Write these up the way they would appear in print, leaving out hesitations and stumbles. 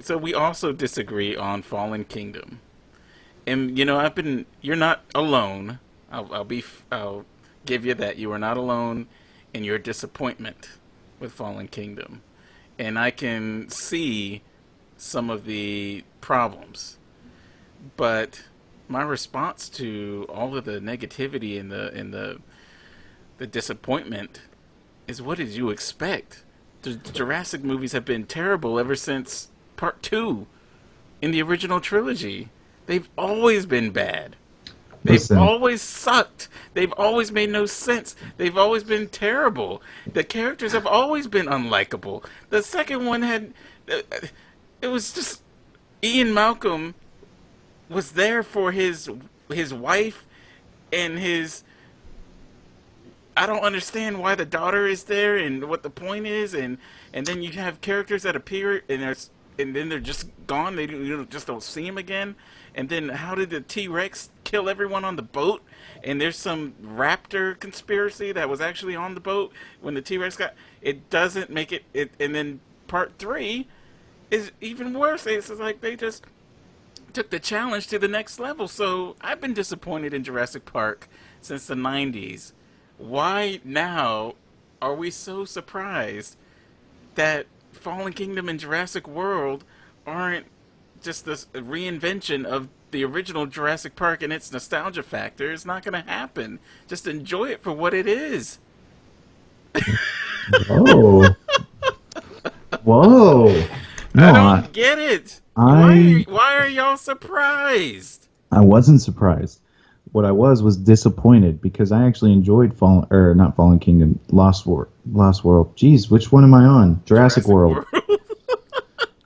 so we also disagree on Fallen Kingdom. And you're not alone. I'll give you that. You are not alone in your disappointment with Fallen Kingdom. And I can see some of the problems. But my response to all of the negativity and the disappointment is, what did you expect? The Jurassic movies have been terrible ever since part 2 in the original trilogy. They've always been bad. They've Listen, always sucked. They've always made no sense. They've always been terrible. The characters have always been unlikable. The second one had. It was just. Ian Malcolm was there for his wife and his. I don't understand why the daughter is there and what the point is, and then you have characters that appear and then they're just gone. You just don't see them again. And then how did the T Rex kill everyone on the boat? And there's some raptor conspiracy that was actually on the boat when the T Rex got. It doesn't make it. And then part 3 is even worse. It's like they just took the challenge to the next level. So I've been disappointed in Jurassic Park since the '90s. Why now are we so surprised that Fallen Kingdom and Jurassic World aren't just this reinvention of the original Jurassic Park and its nostalgia factor? It's not going to happen. Just enjoy it for what it is. whoa, whoa. No, I don't get it. I, Why are y'all surprised? I wasn't surprised. What I was disappointed because I actually enjoyed Fallen, or not Fallen Kingdom, Lost World. Jeez, which one am I on? Jurassic World.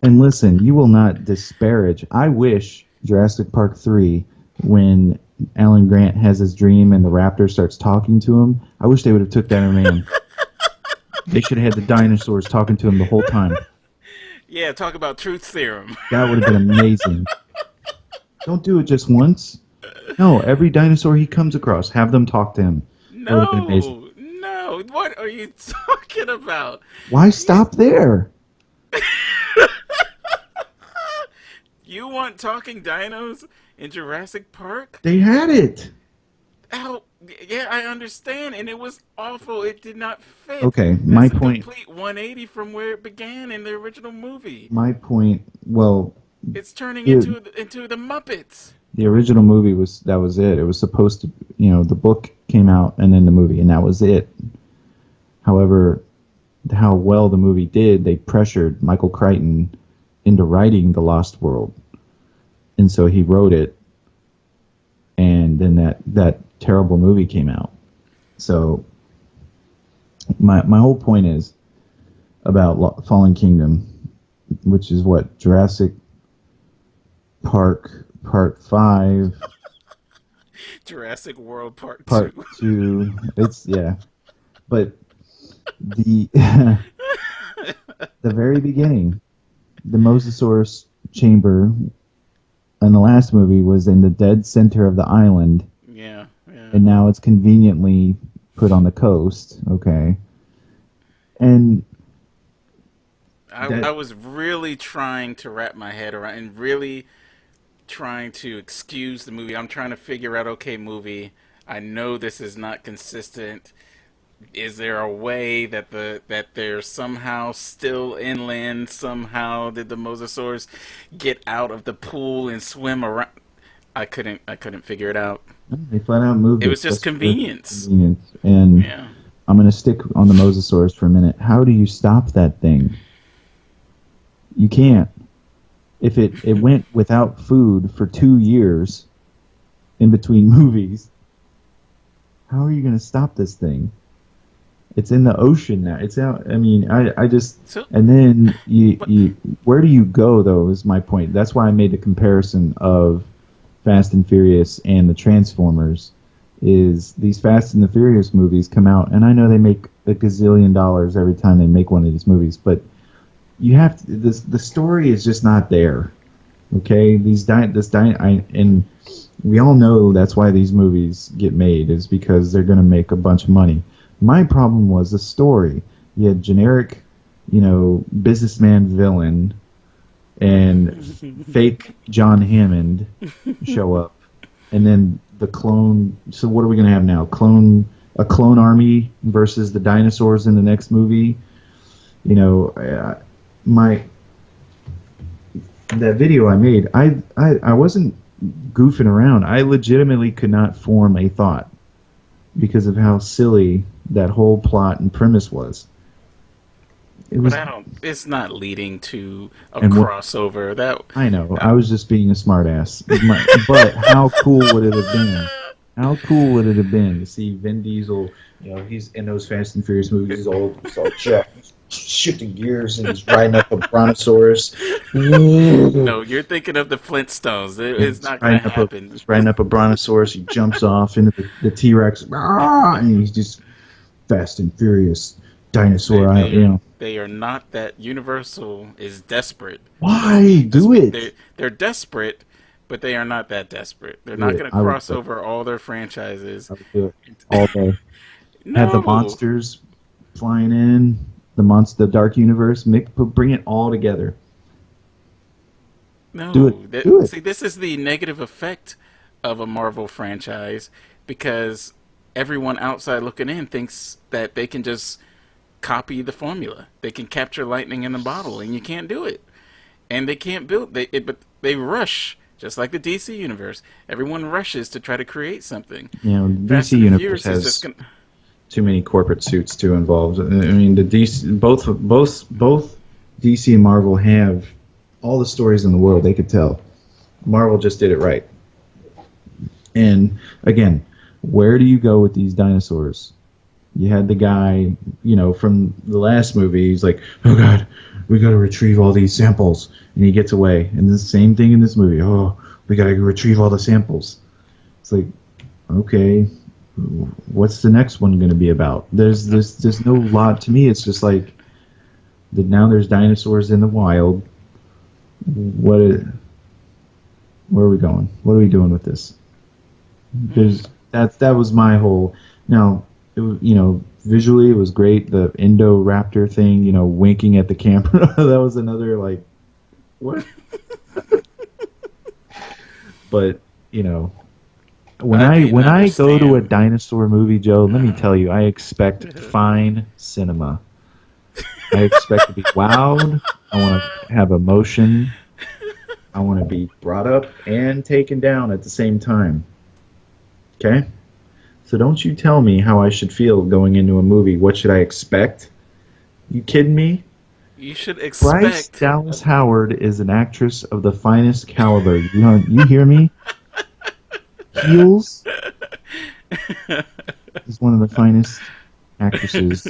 And listen, you will not disparage. I wish Jurassic Park 3, when Alan Grant has his dream and the raptor starts talking to him, I wish they would have took that and ran. They should have had the dinosaurs talking to him the whole time. Yeah, talk about truth serum. That would have been amazing. Don't do it just once. No, every dinosaur he comes across, have them talk to him. That would have been amazing. No. What are you talking about? Why stop there? You want talking dinos in Jurassic Park? They had it. Oh, yeah, I understand, and it was awful. It did not fit. Okay, That's my a point. complete 180 from where it began in the original movie. My point. Well, It's turning the into the Muppets. the original movie was it. It was supposed to, the book came out and then the movie, and that was it. However, how well the movie did, they pressured Michael Crichton into writing The Lost World, and so he wrote it, and then that terrible movie came out. So my whole point is about Fallen Kingdom, which is what, Jurassic Park Part 5, Jurassic World Part Part 2. 2. It's, yeah, but the the very beginning, the Mosasaurus chamber in the last movie was in the dead center of the island, Yeah, yeah. and now it's conveniently put on the coast. Okay, and I was really trying to wrap my head around and really trying to excuse the movie. I'm trying to figure out, okay, movie, I know this is not consistent. Is there a way that they're somehow still inland? Somehow did the mosasaurs get out of the pool and swim around? I couldn't figure it out. they flat out moved It it was just just for convenience. convenience. And Yeah. I'm going to stick on the Mosasaurus for a minute. How do you stop that thing? You can't. If it went without food for 2 years in between movies, how are you going to stop this thing? It's in the ocean now. It's out. I mean, I just. So, And then but where do you go, though, is my point. That's why I made the comparison of Fast and Furious and the Transformers. Is these Fast and the Furious movies come out, and I know they make a gazillion dollars every time they make one of these movies, but you have to, the story is just not there. Okay, and we all know that's why these movies get made, is because they're going to make a bunch of money. My problem was the story. You had generic, businessman villain and fake John Hammond show up, and then the clone. So what are we gonna have now? A clone army versus the dinosaurs in the next movie. You know, my that video I made, I wasn't goofing around. I legitimately could not form a thought because of how silly that whole plot and premise was. It But was, I don't. It's not leading to a and what crossover. That. I know, I was just being a smartass. But how cool would it have been? How cool would it have been to see Vin Diesel? You know, he's in those Fast and Furious movies. He's all jacked, shifting gears, and he's riding up a brontosaurus. No, you're thinking of the Flintstones. It's not going to happen. He's riding up a brontosaurus. He jumps off into the T-Rex, and he's just Fast and Furious dinosaur. They are not that. Universal is desperate. Why do it? They're desperate, but they are not that desperate. They're Do not it. going to I would cross do it. over all their franchises. I would do it all day. No. Have the monsters flying in, the dark universe. Bring it all together. No. Do it. Do it. See, this is the negative effect of a Marvel franchise because everyone outside looking in thinks that they can just copy the formula. They can capture lightning in a bottle, and you can't do it. And they can't build. But they rush, just like the DC universe. Everyone rushes to try to create something. You know, Fast DC and universe Furious is has just gonna, too many corporate suits too involved. I mean, the DC both DC and Marvel have all the stories in the world they could tell. Marvel just did it right. And again, where do you go with these dinosaurs? You had the guy, you know, from the last movie. He's like, "Oh God, we got to retrieve all these samples," and he gets away. And the same thing in this movie. "Oh, we got to retrieve all the samples." It's like, okay, what's the next one going to be about? There's no lot to me. It's just like now there's dinosaurs in the wild. Where are we going? What are we doing with this? That was my whole. Now, you know, visually it was great. The Indoraptor thing, you know, winking at the camera. That was another like, what? But you know, when I go to a dinosaur movie, Joe, let me tell you, I expect fine cinema. I expect to be wowed. I want to have emotion. I want to be brought up and taken down at the same time. Okay? So don't you tell me how I should feel going into a movie. What should I expect? You kidding me? you should Bryce expect. Dallas Howard is an actress of the finest caliber. You hear me? Heels is one of the finest actresses